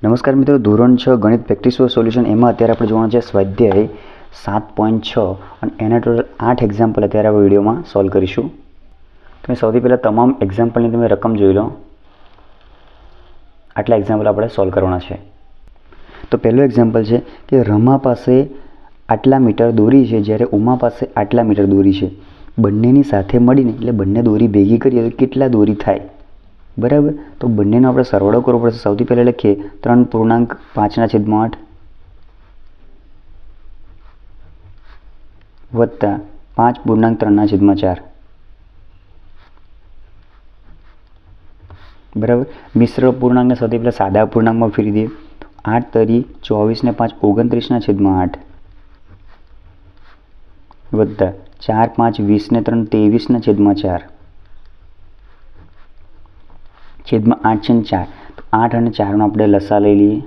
નમસ્કાર મિત્રો, ધોરણ 6 ગણિત પ્રેક્ટિસ ફોર સોલ્યુશન એમાં અત્યારે આપણે જોવાનું છે સ્વાધ્યાય 7.6 અને એના ટોટલ 8 એક્ઝામ્પલ અત્યારે આ વિડીયોમાં સોલ્વ કરીશું. તમે સૌથી પહેલાં તમામ એક્ઝામ્પલની તમે રકમ જોઈ લો. આટલા એક્ઝામ્પલ આપણે સોલ્વ કરવાના છે. તો પહેલું એક્ઝામ્પલ છે કે રમા પાસે આટલા મીટર દોરી છે જ્યારે ઉમા પાસે આટલા મીટર દોરી છે. બંનેની સાથે મળીને એટલે બંને દોરી ભેગી કરીએ તો કેટલા દોરી થાય, બરાબર? તો બંનેનો આપણે સરવાળો કરવો પડશે. સૌથી પહેલાં લખીએ 3.5/8 વત્તા 5.3/4, બરાબર. મિશ્ર પૂર્ણાંકને સૌથી પહેલાં સાદા પૂર્ણાંકમાં ફેરવી દઈએ. 8 તરી 24 ને 5 29/8 વત્તા 4 5 20 ને 3 23/4 છેદમાં 8 છે ને 4. તો 8 અને 4નો આપણે લસા લઈ લઈએ.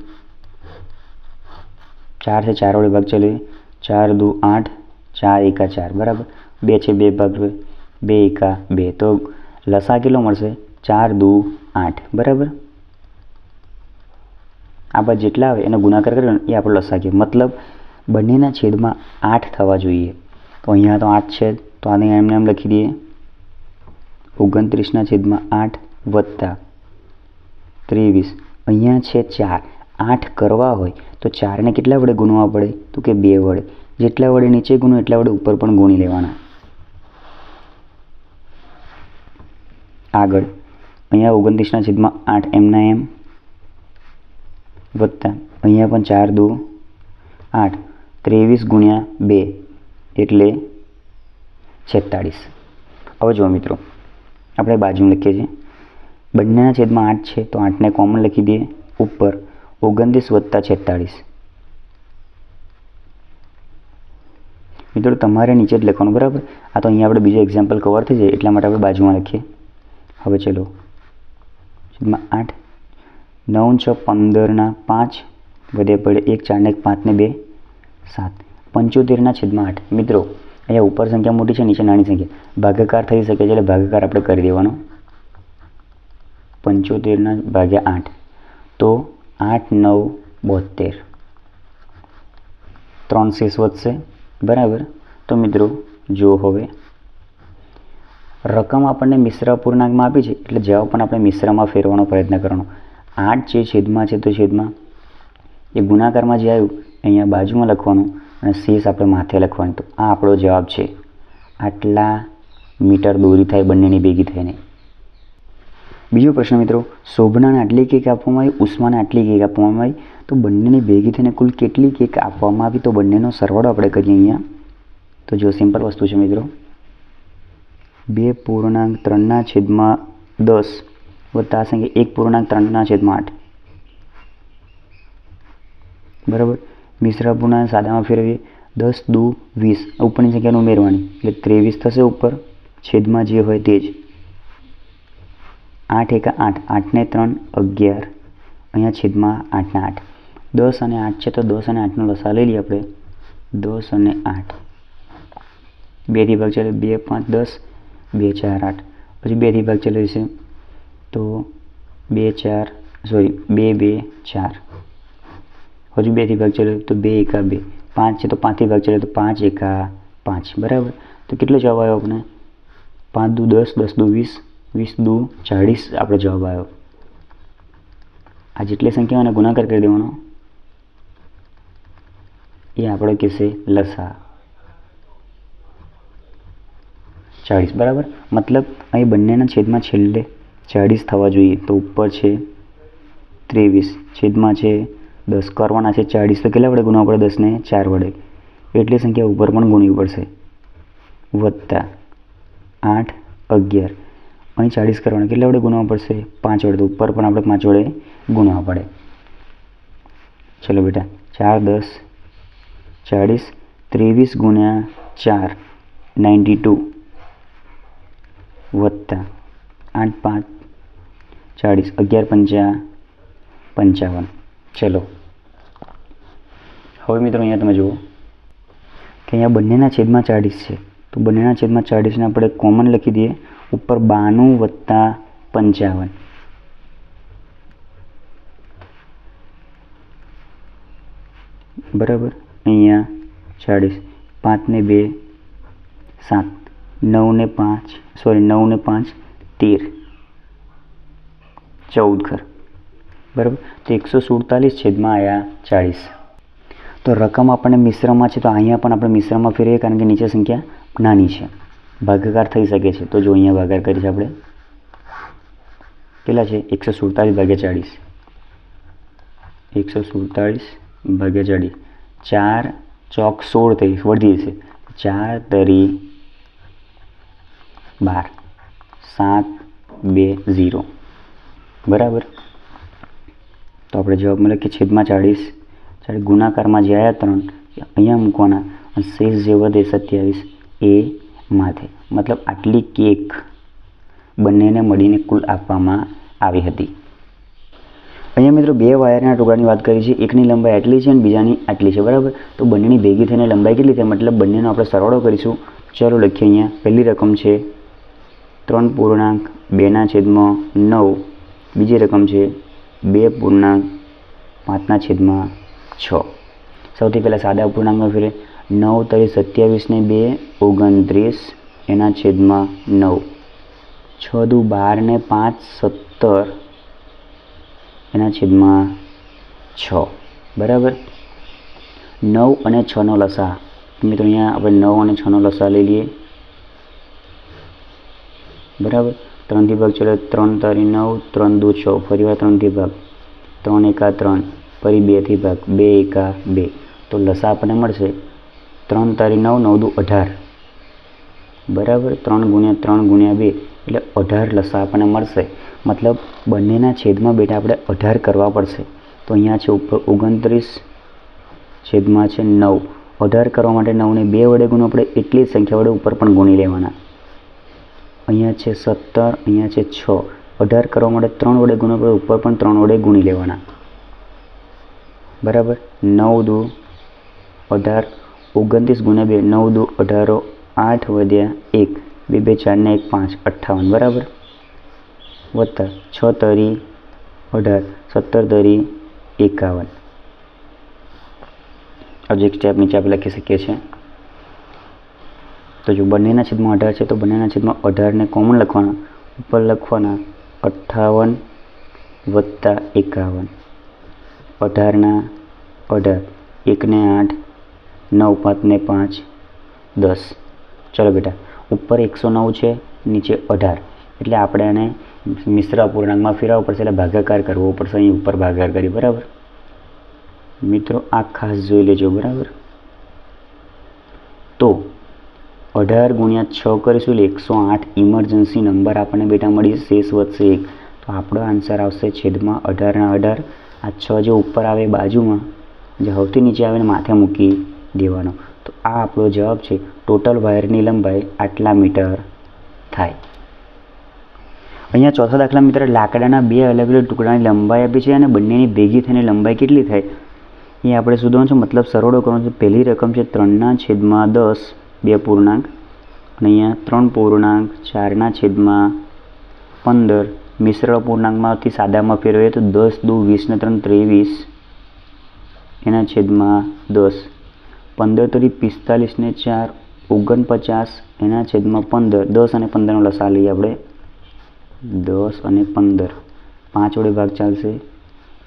4 છે 4 વડે ભાગ ચલાવીએ. 4 દુ 8, 4 એકા 4, બરાબર. 2 છે 2 ભાગ 2 એકા 2. તો લસા કેટલો મળશે? 4 દુ 8, બરાબર. આ બાદ જેટલા આવે એનો ગુણાકાર કર્યો એ આપણો લસા કહેવાય. મતલબ બંનેના છેદમાં 8 થવા જોઈએ. તો અહીંયા તો 8 છે, તો આને એમને એમ લખી દઈએ. 29/8 વત્તા 23. અહીંયા છે 4. 8 કરવા હોય તો 4ને કેટલા વડે ગુણવા પડે? તો કે 2 વડે. જેટલા વડે નીચે ગુણો એટલા વડે ઉપર પણ ગુણી લેવાના. આગળ અહીંયા 29/8 એમના એમ વત્તા અહીંયા પણ 4 દુ 8, 23 ગુણ્યા 2 એટલે 46. હવે જુઓ મિત્રો, આપણે બાજુ લખીએ છીએ. બંનેના છેદમાં 8 છે તો 8ને કોમન લખી દઈએ. ઉપર 29 વત્તા 46. મિત્રો તમારે નીચે જ લખવાનું, બરાબર. આ તો અહીંયા આપણે બીજો એક્ઝામ્પલ કવર થઈ જાય એટલા માટે આપણે બાજુમાં લખીએ. હવે ચલો, છેદમાં 8, 9 6 15/5 વધે પડે 1 4 ને 1 5 ને 2 7 75/8. મિત્રો અહીંયા ઉપર સંખ્યા મોટી છે, નીચે નાની સંખ્યા. ભાગાકાર થઈ શકે છે એટલે ભાગાકાર આપણે કરી દેવાનો. 75/8 તો 8 9 72. 3 શેષ વધશે, બરાબર. તો મિત્રો જો હવે રકમ આપણને મિશ્ર પૂર્ણાંકમાં આપી છે એટલે જવાબ પણ આપણે મિશ્રમાં ફેરવાનો પ્રયત્ન કરવાનો. 8 જે છેદમાં છે તો છેદમાં, એ ગુણાકારમાં જે આવ્યું અહીંયા બાજુમાં લખવાનું અને શેષ આપણે માથે લખવાનું. તો આ આપણો જવાબ છે. આટલા મીટર દોરી થાય બંનેની ભેગી થઈને. બીજો પ્રશ્ન મિત્રો, શોભનાને આટલી કેક આપવામાં આવી, ઉષ્માને આટલી કેક આપવામાં આવી, તો બંનેની ભેગી થઈને કુલ કેટલી કેક આપવામાં આવી? તો બંનેનો સરવાળો આપણે કરીએ અહીંયા. તો જો સિમ્પલ વસ્તુ છે મિત્રો, 2.3/10 વત્તા આ સંખ્યા 1.3/8, બરાબર. મિશ્ર પૂર્ણાંક સાદામાં ફેરવીએ. 10 દુ 20, ઉપરની સંખ્યાને ઉમેરવાની એટલે 23 થશે ઉપર, છેદમાં જે હોય તે જ. 8 એકા 8, 8 ને 3 11, અહીંયા છેદમાં 8 ને 8. 10 અને 8 છે તો 10 અને 8નો લસા લઈ લઈએ આપણે. 10 અને 8, 2 થી ભાગ ચાલે 2 5 10, 2 4 8. પછી 2 થી ભાગ ચાલે છે તો 2 4 2 2 4. હજુ 2 થી ભાગ ચાલે તો 2 એકા 2. 5 છે તો 5 થી ભાગ ચાલે તો 5 એકા 5, બરાબર. તો કેટલો જવાબ આવ્યો આપણે? 5 દુ 10, 10 દુ 20, 20 દુ 40 આપણો જવાબ આવ્યો. આ જેટલી સંખ્યાઓને ગુણાકાર કરી દેવાનો એ આપણો કહેશે લસા 40, બરાબર. મતલબ અહીં બંનેના છેદમાં છેલ્લે 40 થવા જોઈએ. તો ઉપર છે 23, છેદમાં છે 10, કરવાના છે 40. તો કેટલા વડે ગુણવા પડે? 10 ને 4 વડે. એટલી સંખ્યા ઉપર પણ ગુણવી પડશે. વત્તા 8 11, અહીં 40 કરવાના કેટલા વડે ગુણવા પડશે? 5 વડે. તો ઉપર પણ આપણે 5 વડે ગુણવા પડે. ચલો બેટા, 4 10 40, 23 ગુણ્યા 4 92 વત્તા 8 5 40, 11 પંચા 55. ચલો હવે મિત્રો અહીંયા તમે જુઓ કે અહીંયા બંનેના છેદમાં 40 છે તો બંનેના છેદમાં 40ને આપણે કોમન લખી દઈએ. ઉપર 92 વત્તા 55. બરાબર, અહીંયા 40, 5 ને 2 7, 9 ને 5 9 ને 5 13, 14 ઘર, બરાબર. તો 147 છેદમાં આવ્યા 40. તો રકમ આપણને મિશ્રમાં છે, તો અહીંયા પણ આપણે મિશ્રમાં ફેરવીએ કારણ કે નીચે સંખ્યા નાની છે, ભાગાકાર થઈ શકે છે. તો જો અહીંયા ભાગાકાર કરીશું આપણે, કેટલા છે 147 ભાગ્યા 40, 147 ભાગ્યા 40, 4 ચોક 16 થઈ વધી જશે, 4 તરી 12, 7 2 0, બરાબર. તો આપણે જવાબ મળે કે છેદમાં 40, ગુણાકારમાં જે આવ્યા 3 અહીંયા મૂકવાના અને શેષ જે વધે 27 એ માથે, મતલબ આટલી કેક બંનેને મળીને કુલ આપવામાં આવી હતી. અહીંયા મિત્રો બે વાયરના ટુકડાની વાત કરી છે, એકની લંબાઈ આટલી છે અને બીજાની આટલી છે, બરાબર. તો બંનેની ભેગી થઈને લંબાઈ કેટલી થાય, મતલબ બંનેનો આપણે સરવાળો કરીશું. ચાલો લખીએ. અહીંયા પહેલી રકમ છે 3.2/9, બીજી રકમ છે 2.5/6. સૌથી પહેલાં સાદા પૂર્ણાંકમાં ફેરે 9 તરી 27 ને 2 29 એના છેદમાં 9, 6 દુ 12 ને 5 17 એના છેદમાં 6, બરાબર. 9 અને 6નો લસા, મિત્રો અહીંયા આપણે 9 અને 6નો લસા લઈ લઈએ, બરાબર. 3 થી ભાગ ચલો, 3 તારી 9, 3 દુ 6, ફરી વાર 3 થી ભાગ, 3 એકા 3, ફરી 2 થી ભાગ, 2 એકા 2. તો લસા આપણને મળશે 3 તારી 9, 9 દુ 18, બરાબર. 3 ગુણ્યા 3 ગુણ્યા 2 એટલે 18 લસા આપણને મળશે. મતલબ બંનેના છેદમાં બેટા આપણે 18 કરવા પડશે. તો અહીંયા છે ઉપર 29 છેદમાં છે 9. 18 કરવા માટે 9ને 2 વડે ગુણો આપણે, એટલી જ સંખ્યા વડે ઉપર પણ ગુણી લેવાના. અહીંયા છે 17, અહીંયા છે 6. 18 કરવા માટે 3 વડે ગુણો આપણે, ઉપર પણ 3 વડે ગુણી લેવાના, બરાબર. 9 દુ 18, 29 ગુણ્યા 2, 9 દુ 18, 8 વધ્યા 1, 2 2 4 ને 1 5, 58, બરાબર. વત્તા 6 તરી 18, 17 તરી 51. હજુ એક સ્ટેપ નીચે આપણે લખી શકીએ છીએ. તો જો બંનેના છેદમાં 18 છે, તો બંનેના છેદમાં 18 ને કોમન લખવાના, ઉપર લખવાના 58 વત્તા 51, 18 ના 18, 1 ને 8, 9 5 ને 5 10. ચલો બેટા, ઉપર 109 છે, નીચે 18, એટલે આપણે આને મિશ્ર અપૂર્ણાંકમાં ફેરવવું પડશે, એટલે ભાગાકાર કરવો પડશે. અહીં ઉપર ભાગાકાર કરી, બરાબર. મિત્રો આ ખાસ જોઈ લેજો, બરાબર. તો 18 ગુણ્યા 6 કરીશું એટલે 108 ઇમરજન્સી નંબર આપણને બેટા મળી, શેષ વધશે 1. તો આપણો આન્સર આવશે છેદમાં 18 ના 18. આ 6 જે ઉપર આવે બાજુમાં, જે સૌથી નીચે આવે ને માથે મૂકી દેવાનો. તો આ આપણો જવાબ છે. ટોટલ વાયરની લંબાઈ આટલા મીટર થાય. અહીંયા ચોથા દાખલા મિત્ર, લાકડાના બે અલગ અલગ ટુકડાની લંબાઈ આપી છે અને બંનેની ભેગી થઈને લંબાઈ કેટલી થાય એ આપણે શોધવાનું છે, મતલબ સરવાળો કરવાનો છે. પહેલી રકમ છે 3/10 2 પૂર્ણાંક, અને અહીંયા 3/4/15. મિશ્ર પૂર્ણાંકમાંથી સાદામાં ફેરવીએ તો 10 દુ 20 ને 3 23 એના છેદમાં 10, 15 તરી 45 ને 4 49 એના છેદમાં 15. 10 અને 15નો લસા લઈએ આપણે, 10 અને 15, 5 વડે ભાગ ચાલશે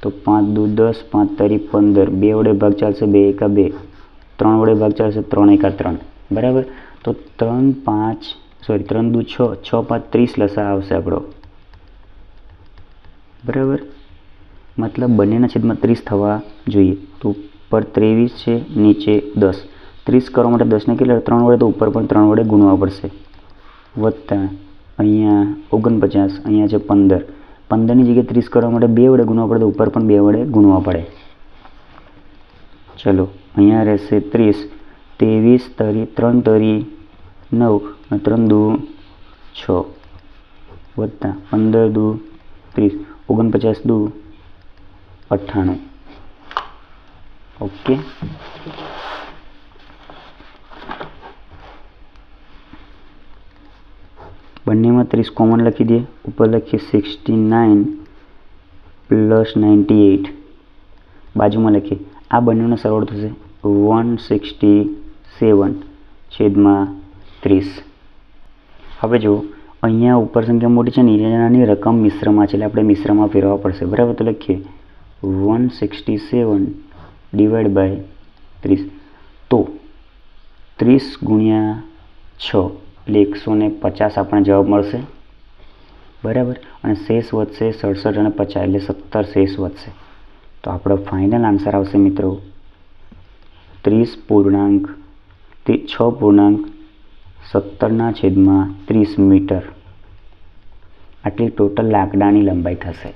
તો 5 દુ 10, 5 તરી 15, 2 વડે ભાગ ચાલશે 2 એકા 2, 3 વડે ભાગ ચાલશે 3 એકા 3, બરાબર. તો 3 દુ 6, 6 5 30 લસા આવશે આપણો, બરાબર. મતલબ બંનેના છેદમાં 30 થવા જોઈએ. તો ઉપર 23 છે, નીચે 10. 30 કરવા માટે 10ને કેટલા 3 વડે, તો ઉપર પણ 3 વડે ગુણવા પડશે, વત્તા અહીંયા 49, અહીંયા છે 15. 15ની જગ્યાએ 30 કરવા માટે 2 વડે ગુણવા પડે, તો ઉપર પણ 2 વડે ગુણવા પડે. ચલો અહીંયા રહેશે 30, 23 તરી 3 તરી 9 અને 3 દુ 6, વત્તા 15 દુ 30, 49 દુ 98. ઓકે. બંનેમાં 30 કોમન લખી દઈએ, ઉપર લખીએ 69 + 98, બાજુમાં લખીએ આ બંનેનો સરવાળો થશે 167/30. હવે જો અહીંયા ઉપર સંખ્યા મોટી છે ને એની રકમ મિશ્રમાં છે એટલે આપણે મિશ્રમાં ફેરવવા પડશે, બરાબર. તો લખીએ 167/30. તો 30 ગુણ્યા 6 એટલે 150 આપણને જવાબ મળશે, બરાબર. અને શેષ વધશે 67 અને 50 એટલે 17 શેષ વધશે. તો આપણો ફાઇનલ આન્સર આવશે મિત્રો 6.17/30 મીટર. આટલી ટોટલ લાકડાની લંબાઈ થશે.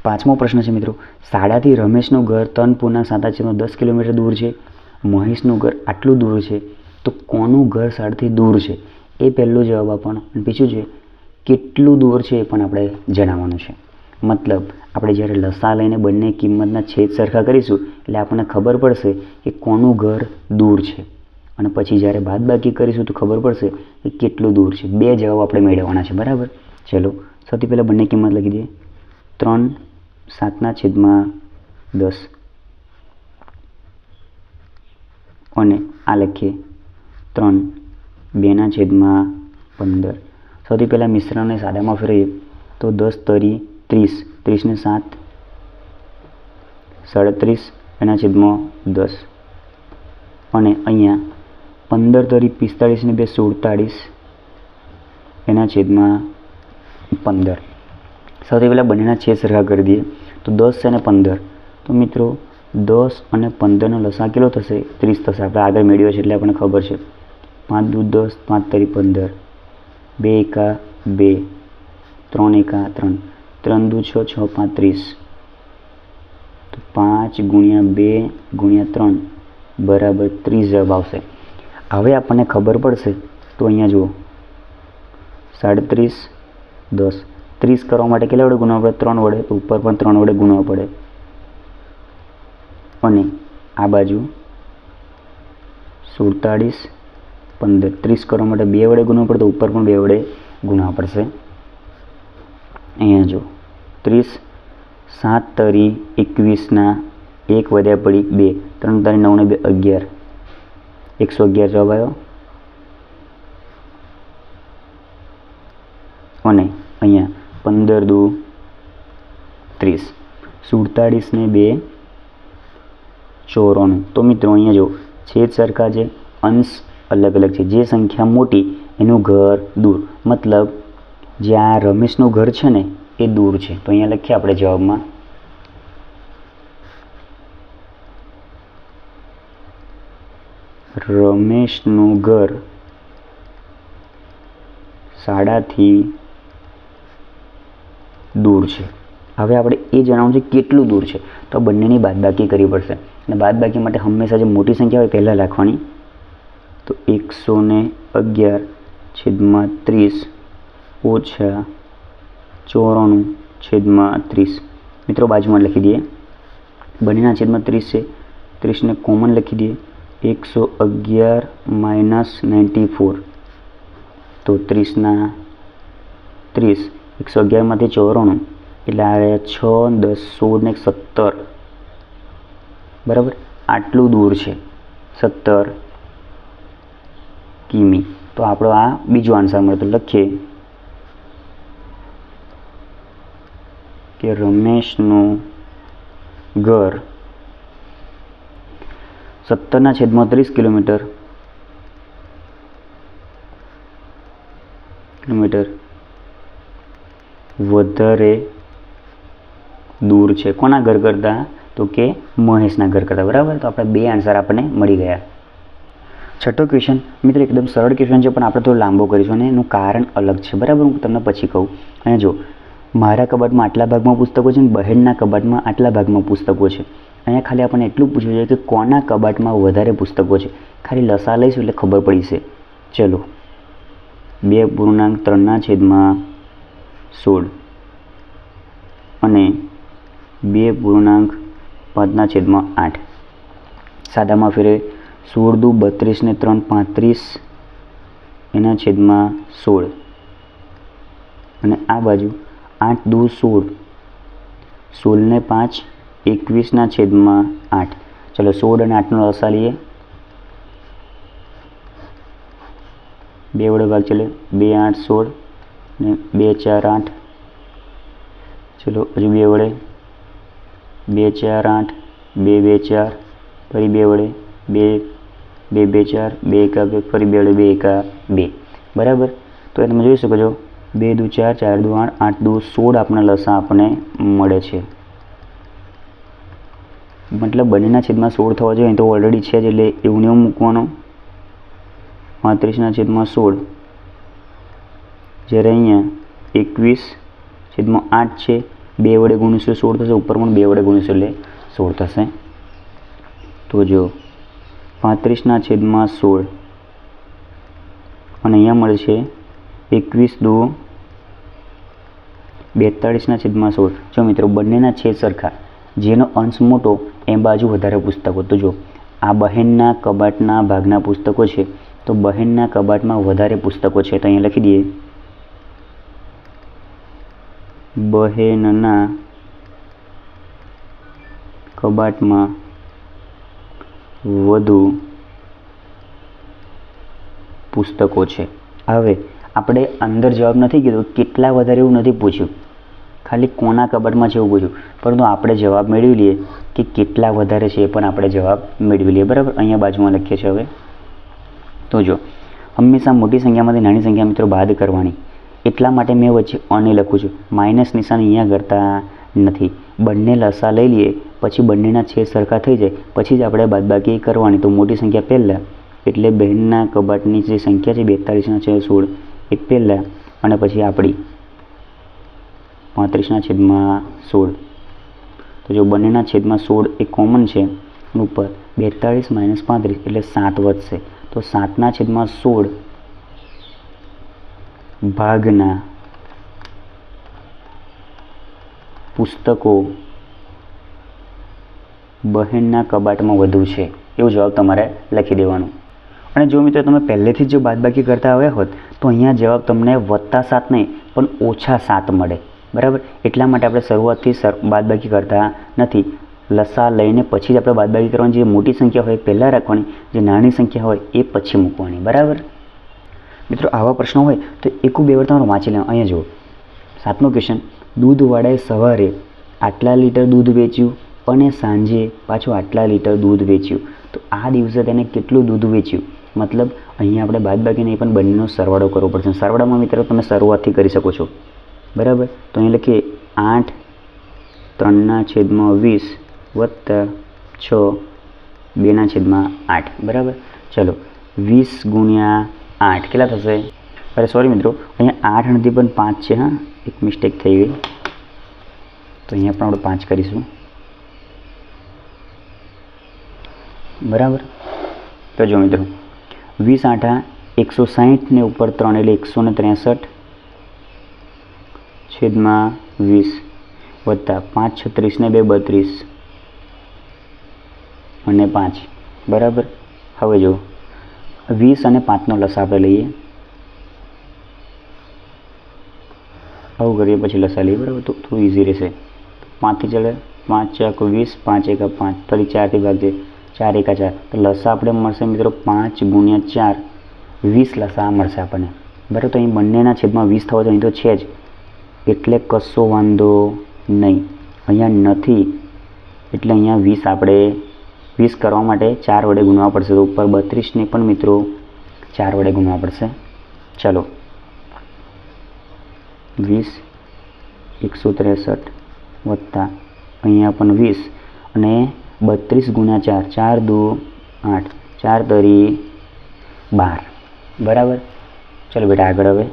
5મો પ્રશ્ન છે મિત્રો, શાળાથી રમેશનું ઘર 3.7/10 કિલોમીટર દૂર છે. મહેશનું ઘર આટલું દૂર છે, તો કોનું ઘર શાળાથી દૂર છે એ પહેલો જવાબ આપવાનો. અને બીજું છે કેટલું દૂર છે એ પણ આપણે જણાવવાનું છે. મતલબ આપણે જ્યારે લસા લઈને બંને કિંમતના છેદ સરખા કરીશું એટલે આપણને ખબર પડશે કે કોનું ઘર દૂર છે, અને પછી જ્યારે બાદબાકી કરીશું તો ખબર પડશે કે કેટલું દૂર છે. 2 જવાબ આપણે મેળવવાના છે, બરાબર. ચલો સૌથી પહેલાં બંને કિંમત લખી દઈએ. 3/7/10 અને આ લખીએ 3/2/15. સૌથી પહેલાં મિશ્રણને સાદામાં ફેરવીએ તો 10 તરી 30, 30 ને 7 37/10 અને અહીંયા 15 તરી 45 ને 2 47/15. સૌથી પહેલાં બંનેના છેદ સરખા કરી દઈએ તો 10 અને 15. તો મિત્રો 10 અને 15નો લસા કેટલો થશે? 30 થશે. આપણે આગળ મેળવ્યો છે એટલે આપણને ખબર છે. 5 દૂ 10, 5 તરી 15, 2 એકા 2, 3 એકા 3, 3 દૂ 6, 6 5 30. તો 5 ગુણ્યા 2 ગુણ્યા 3 બરાબર 30 જવાબ આવશે. હવે આપણને ખબર પડશે તો અહીંયા જુઓ 37 10 30 કરવા માટે કેટલા વડે ગુણવા પડે? 3 વડે. તો ઉપર પણ 3 વડે ગુણવા પડે. અને આ બાજુ 47 15 30 કરવા માટે 2 વડે ગુણવા પડે, તો ઉપર પણ 2 વડે ગુણવા પડશે. અહીંયા જો 30 7 તરી 21 1 વધ્યા પડી 2, 3 તરી 9 ને 2 11, 111 જવાબ આવ્યો. અને અહીંયા 15 દૂ 30, 47 ને 2 94. તો મિત્રો અહીંયા જો છેદ સરખા છે, અંશ અલગ અલગ છે. જે સંખ્યા મોટી એનું ઘર દૂર, મતલબ જ્યાં રમેશનું ઘર છે ને એ દૂર છે. તો અહીંયા લખીએ આપણે જવાબમાં રમેશનું ઘર શાળાથી દૂર છે. હવે આપણે એ જણાવવું છે કેટલું દૂર છે, તો બંનેની બાદબાકી કરવી પડશે. અને બાદબાકી માટે હંમેશા જે મોટી સંખ્યા હોય પહેલાં લખવાની. તો 111/30 ઓછા 94/30. મિત્રો બાજુમાં લખી દઈએ. બંનેના છેદમાં 30 છે, 30 ને કોમન લખી દઈએ. 111 - 94. તો 30 ના 30, 111માંથી 94 એટલે આ 6 10 16 ને 17, બરાબર. આટલું દૂર છે 17 કિમી. તો આપણો આ બીજો આન્સર મળે. તો લખીએ કે રમેશનું ઘર 17/30 કિલોમીટર વધારે દૂર છે. કોના ઘર કરતાં? તો કે મહેશના ઘર કરતાં, બરાબર. તો આપણે 2 આન્સર આપણને મળી ગયા. છઠ્ઠો ક્વેશ્ચન મિત્રો એકદમ સરળ ક્વેશ્ચન છે, પણ આપણે થોડો લાંબો કરીશું અને એનું કારણ અલગ છે, બરાબર. હું તમને પછી કહું. અહીંયા જો મારા કબાટમાં આટલા ભાગમાં પુસ્તકો છે અને બહેનના કબાટમાં આટલા ભાગમાં પુસ્તકો છે. અહીંયા ખાલી આપણને એટલું પૂછવું છે કે કોના કબાટમાં વધારે પુસ્તકો છે. ખાલી લસા લઈશું એટલે ખબર પડી છે. ચલો 2.3/16 અને 2.5/8. સાદામાં ફેરે 16 દૂ 32 ને 3 35/16 અને આ બાજુ 8 દૂ 16, 16 ને 5 21/8. ચલો 16 અને 8નો લસા લઈએ. 2 વડે ભાગ ચાલે 2 8 16 ને 2 4 8. ચલો હજુ 2 વડે 2 4 8 2 2 4 ફરી 2 વડે 2 2 2 4 2 1 2 ફરી 2 વડે 2 1 2. બરાબર. તો એ તમે જોઈ શકો છો 2 દુ 4 4 દુ 8 8 દુ 16 આપણને લસા આપણને મળે છે. મતલબ બંનેના છેદમાં 16 થવા જોઈએ તો ઓલરેડી છે જ એટલે એવું ને એવું મૂકવાનો. 35/16 જ્યારે અહીંયા 21/8 છે. 2 વડે ગુણીશું 16 થશે. ઉપર પણ 2 વડે ગુણીશું એટલે 16 થશે. તો જો 35/16 અને અહીંયા મળે છે 21 દુ 42/16. જો મિત્રો બંનેના છેદ સરખા, જેનો અંશ મોટો એ બાજુ વધારે પુસ્તકો. તો જો આ બહેનના કબાટના ભાગના પુસ્તકો છે તો બહેનના કબાટમાં વધારે પુસ્તકો છે. તો અહીંયા લખી દઈએ બહેનના કબાટમાં વધુ પુસ્તકો છે. હવે આપણે અંદર જવાબ નથી કીધું, કેટલા વધારે એવું નથી પૂછ્યું, ખાલી કોના કબાટમાં છે એવું પૂછ્યું. પરંતુ આપણે જવાબ મેળવી લઈએ કે કેટલા વધારે છે એ પણ આપણે જવાબ મેળવી લઈએ. બરાબર. અહીંયા બાજુમાં લખીએ છીએ. હવે તો જો હંમેશા મોટી સંખ્યામાંથી નાની સંખ્યા મિત્રો બાદ કરવાની, એટલા માટે મેં વચ્ચે અને લખું છું. માઇનસ નિશાન અહીંયા કરતા નથી. બંને લસા લઈ લઈએ પછી બંનેના છેદ સરખા થઈ જાય પછી જ આપણે બાદબાકી કરવાની. તો મોટી સંખ્યા પહેલાં એટલે બહેનના કબાટની જે સંખ્યા છે 42/16 એ પહેલાં અને પછી આપણી 35/16. તો જો બંનેના છેદમાં 16 એ કોમન છે ઉપર 42 - 35 એટલે 7 વધશે. તો 7/16 ભાગના પુસ્તકો બહેનના કબાટમાં વધુ છે એવું જવાબ તમારે લખી દેવાનું. અને જો મિત્રો તમે પહેલેથી જ જો બાદબાકી કરતા આવ્યા હોત તો અહીંયા જવાબ તમને +7 નહીં પણ -7 મળે. બરાબર. એટલા માટે આપણે શરૂઆતથી બાદબાકી કરતા નથી. લસા લઈને પછી જ આપણે બાદબાકી કરવાની. જે મોટી સંખ્યા હોય પહેલાં રાખવાની, જે નાની સંખ્યા હોય એ પછી મૂકવાની. બરાબર. મિત્રો આવા પ્રશ્નો હોય તો એક બે વાર તમારે વાંચી લેવાનું. અહીંયા જુઓ 7મો ક્વેશ્ચન. દૂધવાળાએ સવારે આટલા લીટર દૂધ વેચ્યું અને સાંજે પાછું આટલા લીટર દૂધ વેચ્યું. તો આ દિવસે તેને કેટલું દૂધ વેચ્યું? મતલબ અહીંયા આપણે બાદબાકી નહીં પણ બંનેનો સરવાળો કરવો પડશે. સરવાળામાં મિત્રો તમે શરૂઆતથી કરી શકો છો. બરાબર. તો અહીં લખીએ 8 3/20 વત્તા 6 2/8. બરાબર. ચલો 20 ગુણ્યા 8 કેટલા થશે? અરે સોરી મિત્રો, અહીંયા 8 નથી પણ 5 છે. હા, એક મિસ્ટેક થઈ ગઈ. તો અહીંયા પણ આપણે 5 કરીશું. બરાબર. તો જો મિત્રો 20 8 160 ને ઉપર 3 એટલે 163 છેદમાં 20 વત્તા 5 36 ને 2 32 અને 5. બરાબર. હવે જો 20 અને 5નો લસા આપણે લઈએ. આવું કરીએ પછી લસા લઈએ. બરાબર. તો થોડું ઇઝી રહેશે. 5થી ચાલે 5 4 20 5 1 5 ફરી 4થી ભાગજે 4 1 4. તો લસા આપણે મળશે મિત્રો 5 ગુણ્યા 4 20 લસા મળશે આપણને. બરાબર. તો અહીં બંનેના છેદમાં 20 થવા જોઈએ. અહીં તો છે જ એટલે કશો વાંધો નહીં. અહીંયા નથી એટલે અહીંયા 20 આપણે 20 કરવા માટે 4 વડે ગુણવા પડશે. તો ઉપર 32ને પણ મિત્રો 4 વડે ગુણવા પડશે. ચલો 20 163 વત્તા અહીંયા પણ 20 અને 32 ગુણ્યા 4 4 દુ 8 4 તરી 12. બરાબર. ચલો બેટા આગળ. હવે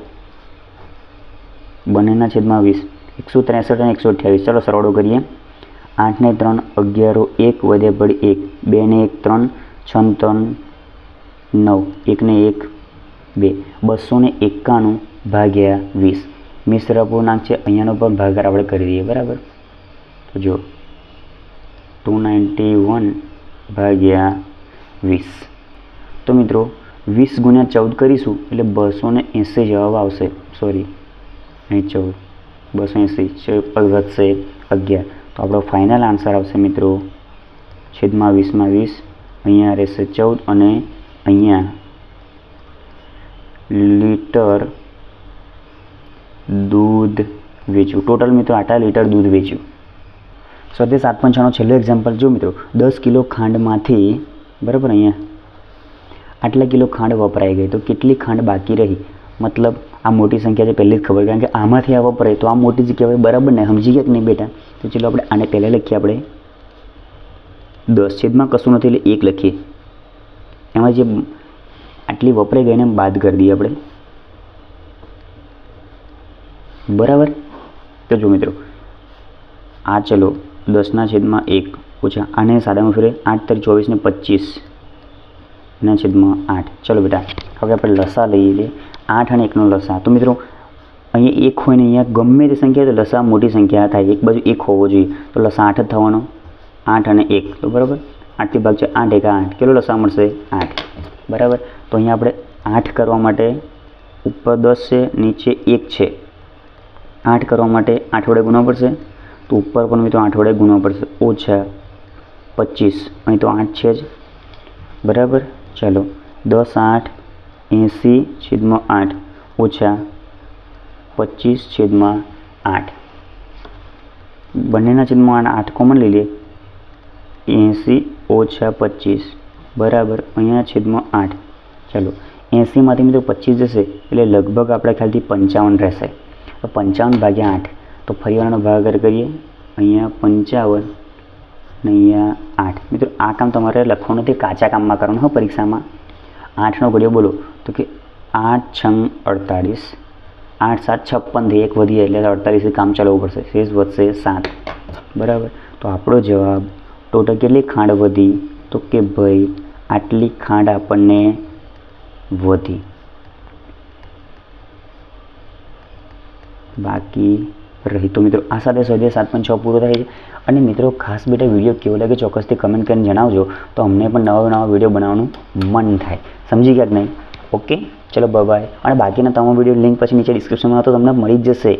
બંનેના છેદમાં 20 163 અને 128. ચલો સરવાળો કરીએ. 8 ને 3 11 1 વધે પડી 1 2 ને 1 3 6 ને 3 9 1 ને 1 2 291 ભાગ્યા 20. મિશ્ર પૂર્ણાંક છે અહીંયાનો પણ ભાગાકાર આપણે કરી દઈએ. બરાબર. તો જો 291 ભાગ્યા 20. તો મિત્રો 20 ગુણ્યા 14 કરીશું એટલે 280 જવાબ આવશે. સોરી અહીં 14 280 વધશે 11. તો આપણો ફાઇનલ આન્સર આવશે મિત્રો છેદમાં 20/20. અહીંયા રહેશે 14 અને અહીંયા લીટર દૂધ વેચ્યું. ટોટલ મિત્રો આટલા લીટર દૂધ વેચ્યું. સ્વાધ્યાય 7.6નો છેલ્લો એક્ઝામ્પલ જો મિત્રો 10 કિલો ખાંડમાંથી બરાબર અહીંયા આટલા કિલો ખાંડ વપરાઈ ગઈ તો કેટલી ખાંડ બાકી રહી. મતલબ આ મોટી સંખ્યા છે પહેલી જ ખબર, કારણ કે આમાંથી આ વપરાય તો આ મોટી જ કહેવાય. બરાબર ને, સમજી ગયા કે નહીં બેટા? તો ચલો આપણે આને પહેલાં લખીએ. આપણે 10 છેદમાં કશું નથી એટલે 1 લખીએ. એમાં જે આટલી વપરાઈ ગઈને બાદ કરી દઈએ આપણે. બરાબર. તો જો મિત્રો આ ચલો 10/1 ઓછા આને સાદામાં ફેરે 8 × 24 ને 25/8. ચલો બેટા હવે આપણે લસા લઈએ છીએ 8 અને 1નો લસા. તો મિત્રો અહીંયા 1 હોય ને અહીંયા ગમે તે સંખ્યા તો લસા મોટી સંખ્યા થાય. એક બાજુ 1 હોવો જોઈએ તો લસા 8 જ થવાનો. 8 અને 1 તો બરાબર 8 થી ભાગ છે 8 × 8 કેટલો લસા મળશે 8. બરાબર. તો અહીંયા આપણે 8 કરવા માટે ઉપર 10 છે નીચે 1 છે. 8 કરવા માટે 8 વડે ગુણવા પડશે તો ઉપર પણ મિત્રો 8 વડે ગુણવા પડશે. ઓછા 25 અહીં તો 8 છે જ. બરાબર. ચાલો 10 8 80/8 ઓછા 25/8. બંનેના છેદમાં 8 કોમન લઈ લઈએ. 80 ઓછા 25 બરાબર અહીંયા છેદમાં 8. ચાલો 80માંથી મિત્રો 25 જશે એટલે લગભગ આપણા ખ્યાલથી 55 રહેશે. તો 55/8 તો ફરીવારનો ભાગાકાર કરીએ. અહીંયા 55 ને અહીંયા 8. મિત્રો આ કામ તમારે લખવાનું નથી, કાચા કામમાં કરવાનું હોય પરીક્ષામાં. 8નો ઘડિયો બોલો તો કે 8 × 48 8 7 56 થી 1 વધી એટલે 48 કામ ચલાવવું પડશે. શેષ વધશે 7. બરાબર. તો આપણો જવાબ ટોટલ કેટલી ખાંડ વધી તો કે ભાઈ આટલી ખાંડ આપણને વધી. બાકી રહી. તો મિત્રો આ સાથે સ્વાધ્યાય 7.6 પૂરો થાય છે. અને મિત્રો ખાસ બેટા વિડીયો કેવો લાગે ચોક્કસથી કમેન્ટ કરીને જણાવજો તો અમને પણ નવા વિડીયો બનાવવાનું મન થાય. સમજી ગયા કે નહીં? ઓકે ચલો બાય. અને બાકીના તમામ વિડીયો લિંક પછી નીચે ડિસ્ક્રિપ્શનમાં તો તમને મળી જ જશે.